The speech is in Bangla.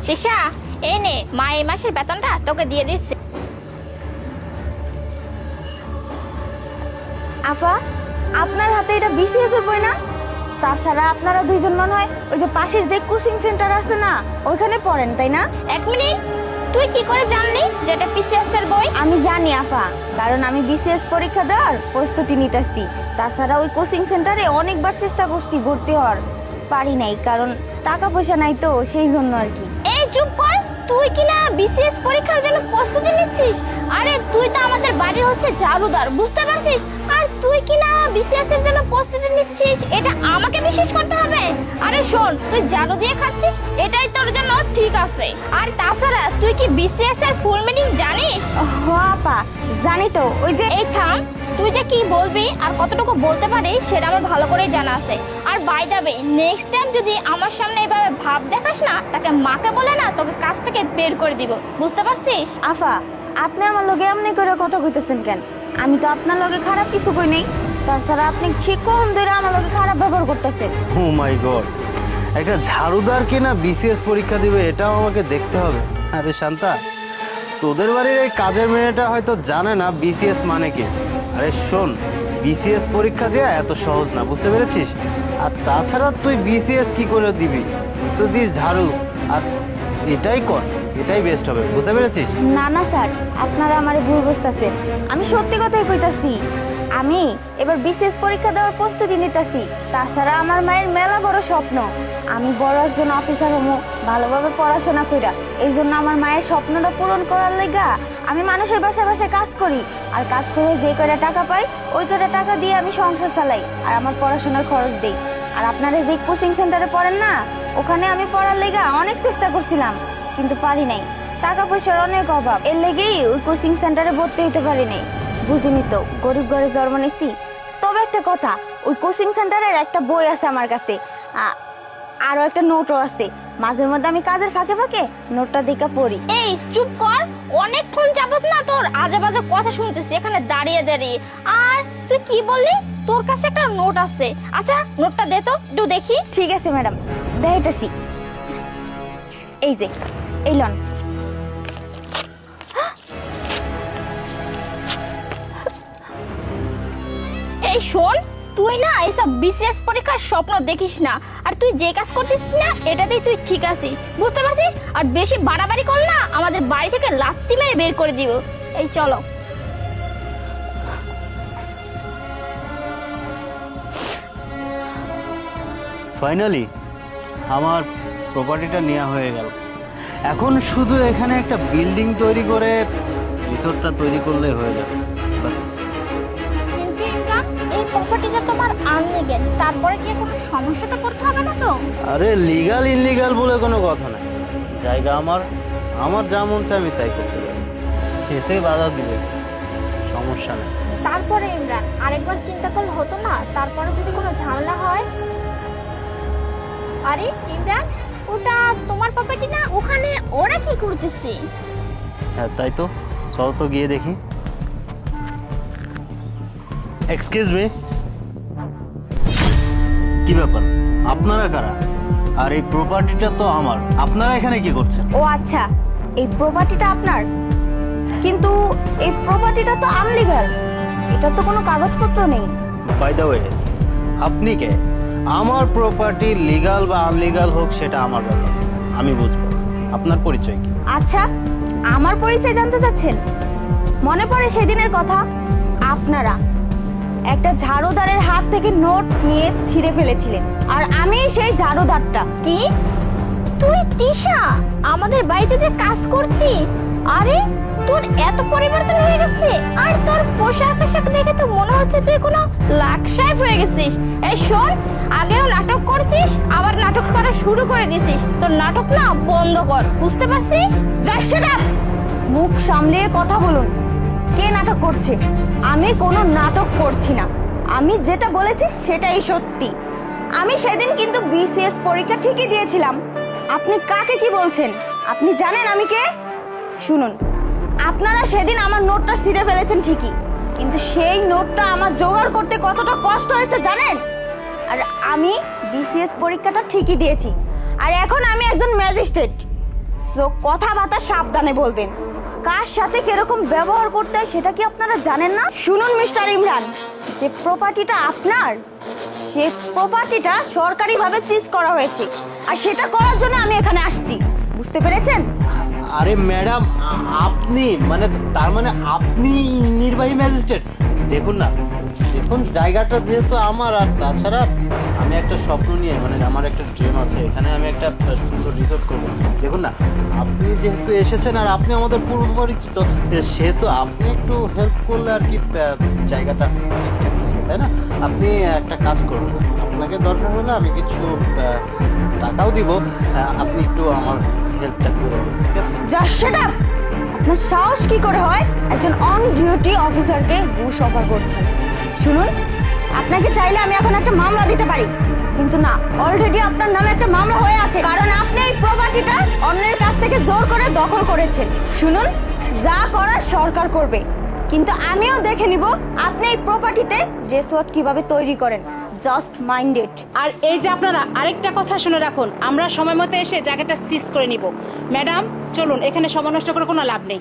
তিশা, এই নে মা এই মাসের বেতনটা তোকে দিয়ে দিচ্ছে। আফা, আপনার হাতে এটা বিসিএস এর বই না? তাছাড়া আপনারা দুইজন মনে হয় ওই যে পাশের যে কোচিং সেন্টার আছে না, ওইখানে পড়েন তাই না? এক মিনিট, তুই কি করে জানলি যে এটা পিসিএস এর বই? আমি জানি আফা, কারণ আমি বিসিএস পরীক্ষা দেওয়ার প্রস্তুতি নিতেছি। তাছাড়া ওই কোচিং সেন্টারে অনেকবার চেষ্টা করছি ভর্তি হওয়ার, পারি নাই, কারণ টাকা পয়সা নাই তো, সেই জন্য আর কি। এই চুপ কর, তুই কি না বিসিএস পরীক্ষার জন্য প্রস্তুতি নিচ্ছিস? আরে তুই তো আমাদের বাড়ির হচ্ছে ঝাড়ুদার, বুঝতে পারছিস? আর তুই কি না বিসিএস এর জন্য প্রস্তুতি নিচ্ছিস, এটা আমাকে বিশ্বাস করতে হবে? আরে শোন, তুই ঝাড়ু দিয়ে খাচ্ছিস, এটাই তোর জন্য ঠিক আছে। আর তাছাড়া তুই কি বিসিএস এর ফুল মিনিং জানিস? হ আপা, জানি তো। ওই যে এই থাম, তুই যে কি বলবি আর কতটুকু বলতে পারিস সেটা আমার ভালো করেই জানা আছে। আর by the way, next time যদি আমার সামনে এভাবে ভাব দেখাস না, তাকে মাকে বলে না তোকে কাজ থেকে বের করে দিব, বুঝতে পারছিস? আফা, আপনি আমার লগে এমনি করে কথা কইতেছেন কেন? আমি তো আপনার লগে খারাপ কিছু কই নাই। তাছাড়া আপনি শিক্ষণ ধরে আমার লগে খারাপ ব্যবহার করতেছেন। ও মাই গড, একটা ঝাড়ুদার কিনা বিসিএস পরীক্ষা দিবে, এটাও আমাকে দেখতে হবে? আরে শান্তা, তোদের বাড়ির এই কাজের মেয়েটা হয়তো জানে না বিসিএস মানে কি। আরে শোন, বিসিএস পরীক্ষা দেওয়া এত সহজ না, বুঝতে পেরেছিস? আর তাছাড়া তুই বিসিএস কি করে দিবি? তুই তো দিস ঝাড়ু, আর এটাই কর, এটাই বেস্ট হবে, বুঝতে পেরেছিস? না না স্যার, আপনারা আমারে ভুল বুঝতেছেন। আমি সত্যি কথাই কইতাছি। আমি এবার বিসিএস পরীক্ষা দেওয়ার প্রস্তুতি নিতেছি। তাছাড়া আমার মায়ের মেলা বড় স্বপ্ন, আমি বড় একজন অফিসার হবো, ভালোভাবে পড়াশোনা কইরা। এই জন্য আমার মায়ের স্বপ্নটা পূরণ করার লাইগা আমি মানুষের বাসায় বাসায় কাজ করি। আর কাজ করে যে কয়টা টাকা পাই, ওই কয়টা টাকা দিয়ে আমি সংসার চালাই আর আমার পড়াশোনার খরচ দেই। আর আপনারা যে কোচিং সেন্টারে পড়েন না, ওখানে আমি পড়ার লাইগা অনেক চেষ্টা করছিলাম, কিন্তু পারি নাই। টাকা পয়সার অনেক অভাব, এর লেগেই ওই কোচিং সেন্টারে ভর্তি হতে পারি নাই। বুঝিনি তো, গরিব ঘরে জন্ম নিয়েছি। তবে একটা কথা, ওই কোচিং সেন্টারের একটা বই আছে আমার কাছে, আরো একটা নোটও আছে। মাঝে মধ্যে আমি কাজের ফাঁকে ফাঁকে নোটটা দেখে পড়ি। এই চুপ কর, অনেকক্ষণ যাবত না তোর আজে বাজে কথা শুনতেছি এখানে দাঁড়িয়ে দাঁড়িয়ে। আর তুই কি বললি তোর কাছে একটা নোট আছে? আচ্ছা নোটটা দে তো, একটু দেখি। ঠিক আছে ম্যাডাম, দেখাইতেছি। এই যে, এই লন। এই শোন, তুই না এইসব বিসিএস পরীক্ষার স্বপ্ন দেখিস না। আর তুই যে কাজ করতেছিস না, এটাতেই তুই ঠিক আছিস, বুঝতে পারছিস? আর বেশি বাড়াবাড়ি কর না, আমাদের বাড়ি থেকে লাত্তি মেরে বের করে দিব। এই চলো। ফাইনালি আমার প্রপার্টিটা নেওয়া হয়ে গেল। এখন শুধু এখানে একটা বিল্ডিং তৈরি করে রিসোর্টটা তৈরি করলেই হয়ে যাবে, বাস। কিন্তু ইমরান, এই প্রপার্টিটা তোমার আনলিগেল, তারপরে কি কোনো সমস্যাতে পড়তে হবে না তো? আরে লিগাল ইনলিগাল বলে কোনো কথা নাই, জায়গা আমার, আমার যা মন চায় আমি তাই করতে পারি, খেতে বাধা দিবে, সমস্যা নেই। তারপরে ইমরান, আরেকবার চিন্তা করলে হতো না? তারপরে যদি কোনো ঝামেলা হয়? আরে ইমরান, ওটা তোমার প্রপার্টি না, ওখানে ওরা কি করতেছে? হ্যাঁ তাই তো, চল তো গিয়ে দেখি। এক্সকিউজ মি, কি ব্যাপার, আপনারা কারা? আর এই প্রপার্টিটা তো আমার, আপনারা এখানে কি করছেন? ও আচ্ছা, এই প্রপার্টিটা আপনার, কিন্তু এই প্রপার্টিটা তো আনলিগাল, এটা তো কোনো কাগজপত্র নেই। বাই দ্য ওয়ে, আপনি কে? আমার প্রপার্টি লিগাল বা আনলিগাল হোক সেটা আমার ব্যাপার, আমি বুঝবো। আপনার পরিচয় কি? আচ্ছা, আমার পরিচয় জানতে চাচ্ছেন? মনে পড়ে সেদিনের কথা, আপনারা একটা ঝাড়ুদারের হাত থেকে নোট নিয়ে ছিঁড়ে ফেলেছিলেন, আর আমি সেই ঝাড়ুদারটা। কি তুই তিশা আমাদের বাড়িতে যে কাজ করতি? আরে তোর এত পরিবর্তন হয়ে গেছে, আর তোর পোশাক আশাক দেখে তো মনে হচ্ছে তুই কোনো লাকসাইফ হয়ে গেছিস। এই শোন, আগেও নাটক করছিস, আবার নাটক করা শুরু করে দিছিস। তোর নাটক না বন্ধ কর, বুঝতে পারছিস? জাস্ট শাট আপ, মুখ সামলিয়ে কথা বলুন। কে নাটক করছে? আমি কোনো নাটক করছি না, আমি যেটা বলেছি সেটাই সত্যি। আমি সেদিন কিন্তু বিসিএস পরীক্ষা ঠিকই দিয়েছিলাম। আপনি কাকে কি বলছেন? আপনি জানেন আমি কে? শুনুন, আপনারা সেদিন আমার নোটটা ছিঁড়ে ফেলেছেন ঠিকই, কিন্তু সেই নোটটা আমার জোগাড় করতে কতটা কষ্ট হয়েছে জানেন? আর আমি বিসিএস পরীক্ষাটা ঠিকই দিয়েছি, আর এখন আমি একজন ম্যাজিস্ট্রেট। সো কথাবার্তা সাবধানে বলবেন। কার সাথে কিরকম ব্যবহার করতে হয় সেটা কি আপনারা জানেন না? শুনুন মিস্টার ইমরান, যে প্রপার্টিটা আপনার, সে প্রপার্টিটা সরকারিভাবে সিজ করা হয়েছে, আর সেটা করার জন্য আমি এখানে আসছি, বুঝতে পেরেছেন? আরে ম্যাডাম, আপনি মানে তার মানে আপনি নির্বাহী ম্যাজিস্ট্রেট? দেখুন না, দেখুন জায়গাটা যেহেতু আমার, আর তাছাড়া আমি একটা স্বপ্ন নিয়ে মানে আমার একটা ড্রিম আছে, এখানে আমি একটা সুন্দর রিসোর্ট করবো। দেখুন না, আপনি যেহেতু এসেছেন আর আপনি আমাদের পূর্ব পরিচিত, সেহেতু আপনি একটু হেল্প করলে আর কি জায়গাটা ঠিকঠাক থাকে, তাই না? আপনি একটা কাজ করুন, আপনাকে দরকার হলে আমি কিছু টাকাও দিব, আপনি একটু আমার হেল্পটা করে দেবেন, ঠিক আছে? Just shut up! আপনার সাহস কি করে হয় একজন অন ডিউটি অফিসারকে ঘুষ অফার করছেন? শুনুন, আপনাকে চাইলে আমি এখন একটা মামলা দিতে পারি, কিন্তু না, অলরেডি আপনার নামে একটা মামলা হয়ে আছে, কারণ আপনি এই প্রপার্টিটা অন্যের কাছ থেকে জোর করে দখল করেছেন। শুনুন, যা করার সরকার করবে, কিন্তু আমিও দেখে নিব আপনি এই প্রপার্টিতে রিসোর্ট কিভাবে তৈরি করেন। Just mind it. আর এই যে আপনারা আরেকটা কথা শুনে রাখুন, আমরা সময় মতো এসে জায়গাটা সিজ করে নিব। ম্যাডাম চলুন, এখানে সময় নষ্ট করে কোনো লাভ নেই।